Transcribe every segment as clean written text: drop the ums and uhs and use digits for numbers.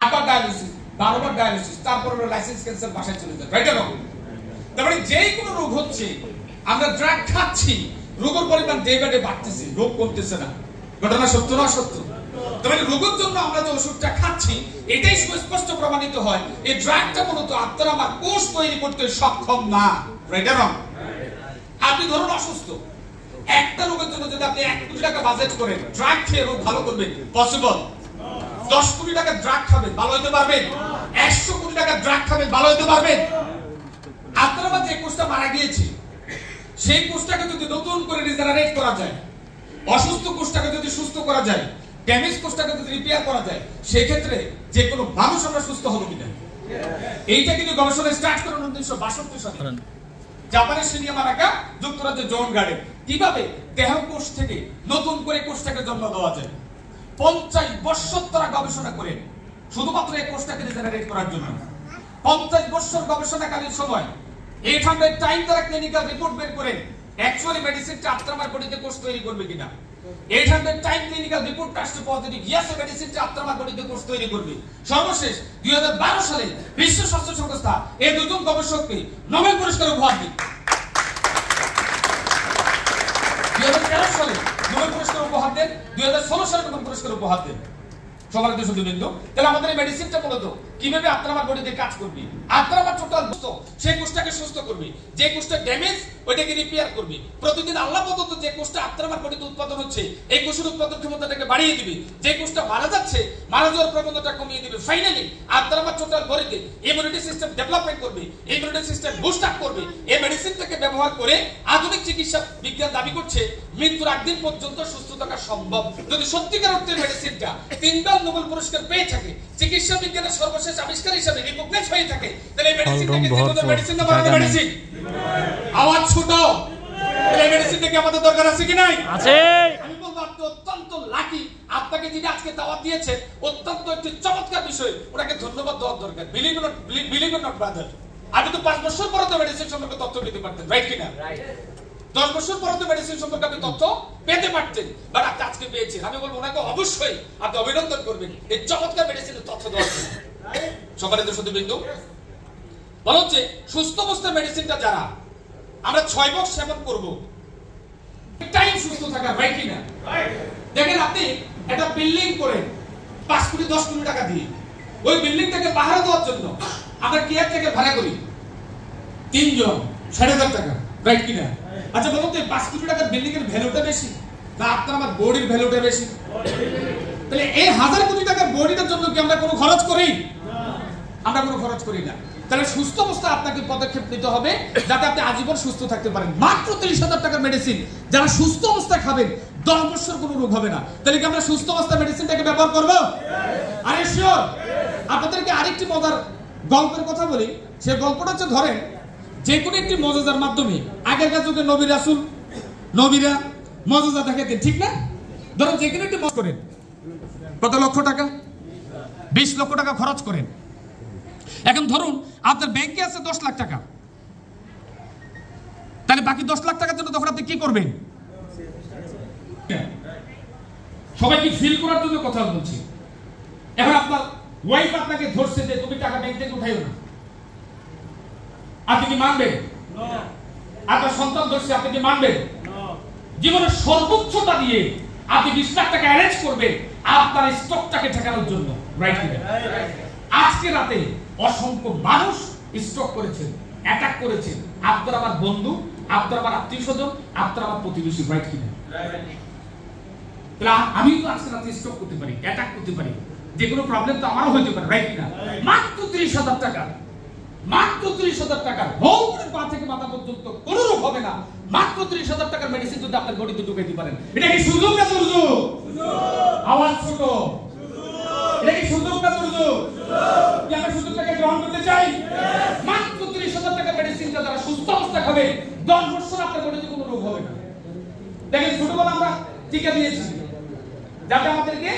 আবার ডায়ালিসিস, 12 বার ডায়ালিসিস, তারপর licence cancel, বাসায় চলে যায়, রাইট রং? তারপরে যেই কোনো রোগ হচ্ছে, আমরা ড্রাগ খাচ্ছি, রোগের পরিমাণ ডে বাই ডে বাড়তেছে, রোগ কমতেছে না। ঘটনা সত্য না সত্য? তবে রোগের জন্য আমরা যে ওষুধটা খাচ্ছি, এটাই সুস্পষ্ট প্রমাণিত হয় এই ড্রাগটা মূলত আপনার আমার কোষ তৈরি করতে সক্ষম না, রাইট রং? আপনি ধরুন অসুস্থ, একটা রোগের জন্য যদি আপনি 1 কোটি টাকা বাজেট করেন, ড্রাগ খেয়ে রোগ ভালো করবেন, পসিবল? 10 কোটি টাকা ড্রাগ খাবেন, ভালো হতে পারবেন? 100 কোটি টাকা ড্রাগ খাবেন, ভালো হতে পারবেন? আপনার আমার যে কোষটা মারা গিয়েছে, সেই কোষটাকে যদি নতুন করে রিজেনারেট করা যায়, অসুস্থ কোষটাকে যদি সুস্থ করা যায়, ড্যামেজ কোষটাকে যদি রিপেয়ার করা যায়, সেই ক্ষেত্রে যে কোনো মানুষ আমরা সুস্থ হব কিনা, এইটা কিন্তু গবেষণা স্টার্ট করেন 1962 সালে জাপানের শিনিয়া মানাকা, যুক্তরাজ্যের জন গার্ডেন। কিভাবে দেহ কোষ থেকে নতুন করে কোষটাকে জন্ম দেওয়া যায়। 50 বছর তারা গবেষণা করে শুধুমাত্র এই কোষটাকে রিজেনারেট করার জন্য। 50 বছর গবেষণাকালীন সময় 800 টাইম তারা ক্লিনিক্যাল রিপোর্ট বের করেন অ্যাকচুয়ালি মেডিসিনটা আপনার আমার বডিতে কোষ তৈরি করবে কিনা। 800 টাইম ক্লিনিক্যাল রিপোর্ট আসছে পজিটিভ, ইয়েস মেডিসিনটা আপনার আমার বডিতে কোষ তৈরি করবে। সর্বশেষ 2012 সালে বিশ্ব স্বাস্থ্য সংস্থা এই দুজন গবেষককে নোবেল পুরস্কার উপহার দেয়। 2013 সালে নোবেল পুরস্কার উপহার দেন, 2016 সালে নোবেল পুরস্কার উপহার দেন। সবার দেশ বিন্দু, তাহলে আমাদের এই মেডিসিনটা মূলত কিভাবে আপনার আমার বডিতে কাজ করবে, আপনার আমার টোটাল সেই কোষটাকে সুস্থ করবে, যে কোষটা ড্যামেজ ওইটাকে রিপেয়ার করবে। প্রতিদিন আল্লাহ প্রদত্ত যে কোষটা আপনার আমার বডিতে উৎপাদন হচ্ছে, এই কোষের উৎপাদন ক্ষমতাটাকে বাড়িয়ে দিবে। যে কোষটা মারা যাচ্ছে, মারা যাওয়ার প্রবণতাটা কমিয়ে দিবে। ফাইনালি আপনার আমার টোটাল বডিতে ইমিউনিটি সিস্টেম ডেভেলপমেন্ট করবে, ইমিউনিটি সিস্টেম বুস্ট আপ করবে। এই মেডিসিনটাকে ব্যবহার করে আধুনিক চিকিৎসা বিজ্ঞান দাবি করছে মৃত্যুর একদিন পর্যন্ত সুস্থ থাকা সম্ভব। যদি সত্যিকার অর্থে মেডিসিনটা 3 বার নোবেল পুরস্কার পেয়ে থাকে, চিকিৎসা বিজ্ঞানের সর্বশেষ আবিষ্কার হিসেবে রিকগনাইজ হয়ে থাকে, তাহলে এই মেডিসিনটাকে জীবনের মেডিসিন না বানানো মেডিসিন। আওয়াজ ছোট, এই মেডিসিনটা কি আমাদের দরকার আছে কি নাই? আছে। আমি বলবো আপনি অত্যন্ত লাকি, আপনাকে যিনি আজকে দাওয়াত দিয়েছে অত্যন্ত একটি চমৎকার বিষয়, ওনাকে ধন্যবাদ দেওয়ার দরকার। বিলিভ নট ব্রাদার, আপনি তো 5 বছর পরে তো মেডিসিন সম্পর্কে তথ্য দিতে পারতেন, রাইট কিনা? 10 বছর পরে তো মেডিসিন সম্পর্কে আপনি তথ্য পেতে পারতেন, বাট আপনি আজকে পেয়েছেন। আমি বলবো ওনাকে অবশ্যই আপনি অভিনন্দন করবেন এই চমৎকার মেডিসিনের তথ্য দেওয়ার জন্য। সবার দর্শক বিন্দু বলা হচ্ছে সুস্থ অবস্থার মেডিসিনটা যারা আমরা 6 বছর সেবন করব, টাইম সুস্থ থাকা, রাইট কিনা? দেখেন আপনি একটা বিল্ডিং করে 5 কোটি 10 কোটি টাকা দিয়ে ওই বিল্ডিংটাকে পাহারা দেওয়ার জন্য আমরা কেয়ার থেকে ভাড়া করি 3 জন, 7,500 টাকা, রাইট কিনা? আচ্ছা বলুন তো 5 কোটি টাকার বিল্ডিং এর ভ্যালুটা বেশি না আপনার আমার বডির ভ্যালুটা বেশি? তাহলে এই 1000 কোটি টাকার বডিটার জন্য কি আমরা কোনো খরচ করি? আমরা কোনো খরচ করি না। তাহলে সুস্থ অবস্থা আপনাকে পদক্ষেপ নিতে হবে যাতে আপনি আজীবন সুস্থ থাকতে পারেন। মাত্র 30,000 টাকার মেডিসিন যারা সুস্থ অবস্থায় খাবেন 10 বছর কোনো রোগ হবে না। তাহলে কি আমরা সুস্থ অবস্থা মেডিসিনটাকে ব্যবহার করব? আরে শিওর। আপনাদেরকে আরেকটি মজার গল্পের কথা বলি। সেই গল্পটা হচ্ছে ধরেন যে কোনো একটি মজাদার মাধ্যমে আগেরকার যুগে নবী রাসূল নবীরা মজাদা দেখাতেন, ঠিক না? ধরুন যে কোনো একটি মজা করেন, কত লক্ষ টাকা? 20 লক্ষ টাকা খরচ করেন। এখন ধরুন আপনার ব্যাংকে আছে 10 লাখ টাকা, তাহলে বাকি 10 লাখ টাকার জন্য তখন আপনি কি করবেন? সবাইকে ফিল করার জন্য কথা বলছি। এখন আপনার ওয়াইফ আপনাকে ধরছে যে তুমি টাকা ব্যাংক থেকে উঠাইও না, আপনি কি মানবেন? আপনার সন্তান ধরছে, আপনি কি মানবেন? জীবনের সর্বোচ্চটা দিয়ে আপনি 20 লাখ টাকা অ্যারেঞ্জ করবেন আপনার স্টকটাকে ঠেকানোর জন্য, রাইট কিনা? আজকে রাতে অসংখ্য মানুষ স্ট্রোক করেছেন, অ্যাটাক করেছেন, আপনার আমার বন্ধু, আপনার আমার আত্মীয়স্বজন, আপনার আমার প্রতিবেশী, রাইট কিনা? আমি তো আজকে রাতে স্ট্রোক করতে পারি, অ্যাটাক করতে পারি, যে কোনো প্রবলেম তো আমারও হইতে পারে, রাইট কিনা? মাত্র 30,000 টাকা, মাত্র 30,000 টাকা, ভৌগোলিক পা থেকে মাথা পর্যন্ত কোনো রোগ হবে না। মাত্র 30,000 টাকার মেডিসিন যদি আপনার বডিতে ঢুকাইতে পারেন, এটা কি সুযোগ না দুর্যোগ? আওয়াজ ছোট, এটা কি সুযোগ না দুর্যোগ? কি আমরা সুযোগটাকে গ্রহণ করতে চাই? মাত্র 30,000 টাকার মেডিসিনটা যারা সুস্থ অবস্থা খাবে 10 বছর আপনার বডিতে কোনো রোগ হবে না। দেখেন ছোটবেলা আমরা টিকা দিয়েছি যাতে আমাদেরকে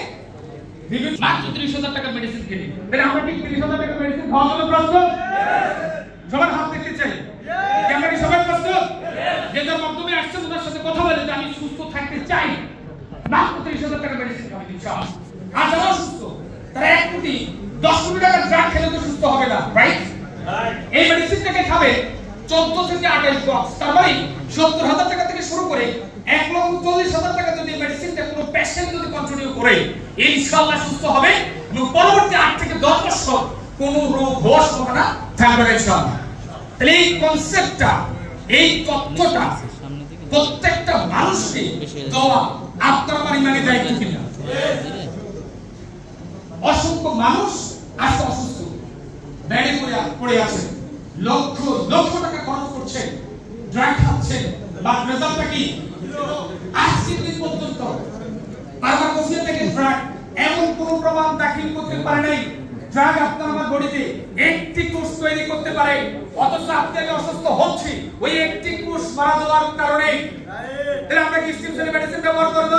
মাত্র 30,000 টাকার মেডিসিন কিনে, তাহলে আমরা কি 30,000 টাকার মেডিসিন খাওয়ার জন্য প্রস্তুত? সবার হাত দেখতে চাই, আমরা কি সবাই প্রস্তুত? যে যার মাধ্যমে আসছে ওনার সাথে কথা বলে যে আমি সুস্থ থাকতে চাই, মাত্র 30,000 টাকার মেডিসিন খাবেন ইনশাআল্লাহ। আর যারা সুস্থ তারা 1 কোটি 10 কোটি টাকার ড্রাগ খেলে তো সুস্থ হবে না, রাইট? এই মেডিসিনটাকে খাবে 14 থেকে 28 বক্স, তার মানে 70,000 টাকা থেকে শুরু করে 1,40,000 টাকা যদি মেডিসিনটা কোনো পেশেন্ট যদি কন্টিনিউ করে ইনশাআল্লাহ সুস্থ হবে এবং পরবর্তী 8 থেকে 10 বছর কোনো রোগ হওয়ার সম্ভাবনা থাকবে না ইনশাআল্লাহ। তাহলে এই কনসেপ্টটা, এই তথ্যটা প্রত্যেকটা মানুষকে দেওয়া আপনার আমার ইমানি দায়িত্ব কিনা? অসংখ্য মানুষ আজকে অসুস্থ, বেডে পড়ে আছে, লক্ষ লক্ষ টাকা খরচ করছে, ড্রাগ খাচ্ছে, বাট রেজাল্টটা কি? আজকের দিন পর্যন্ত ফার্মাকোপিয়া থেকে ড্রাগ এমন কোন প্রমাণ দাখিল করতে পারে নাই ড্রাগ আপনার আমার বডিতে একটি কোষ তৈরি করতে পারে, অথচ আপনি আমি অসুস্থ হচ্ছি ওই একটি কোষ মারা যাওয়ার কারণে। তাহলে আমরা কি স্টিম সেল মেডিসিন ব্যবহার করব?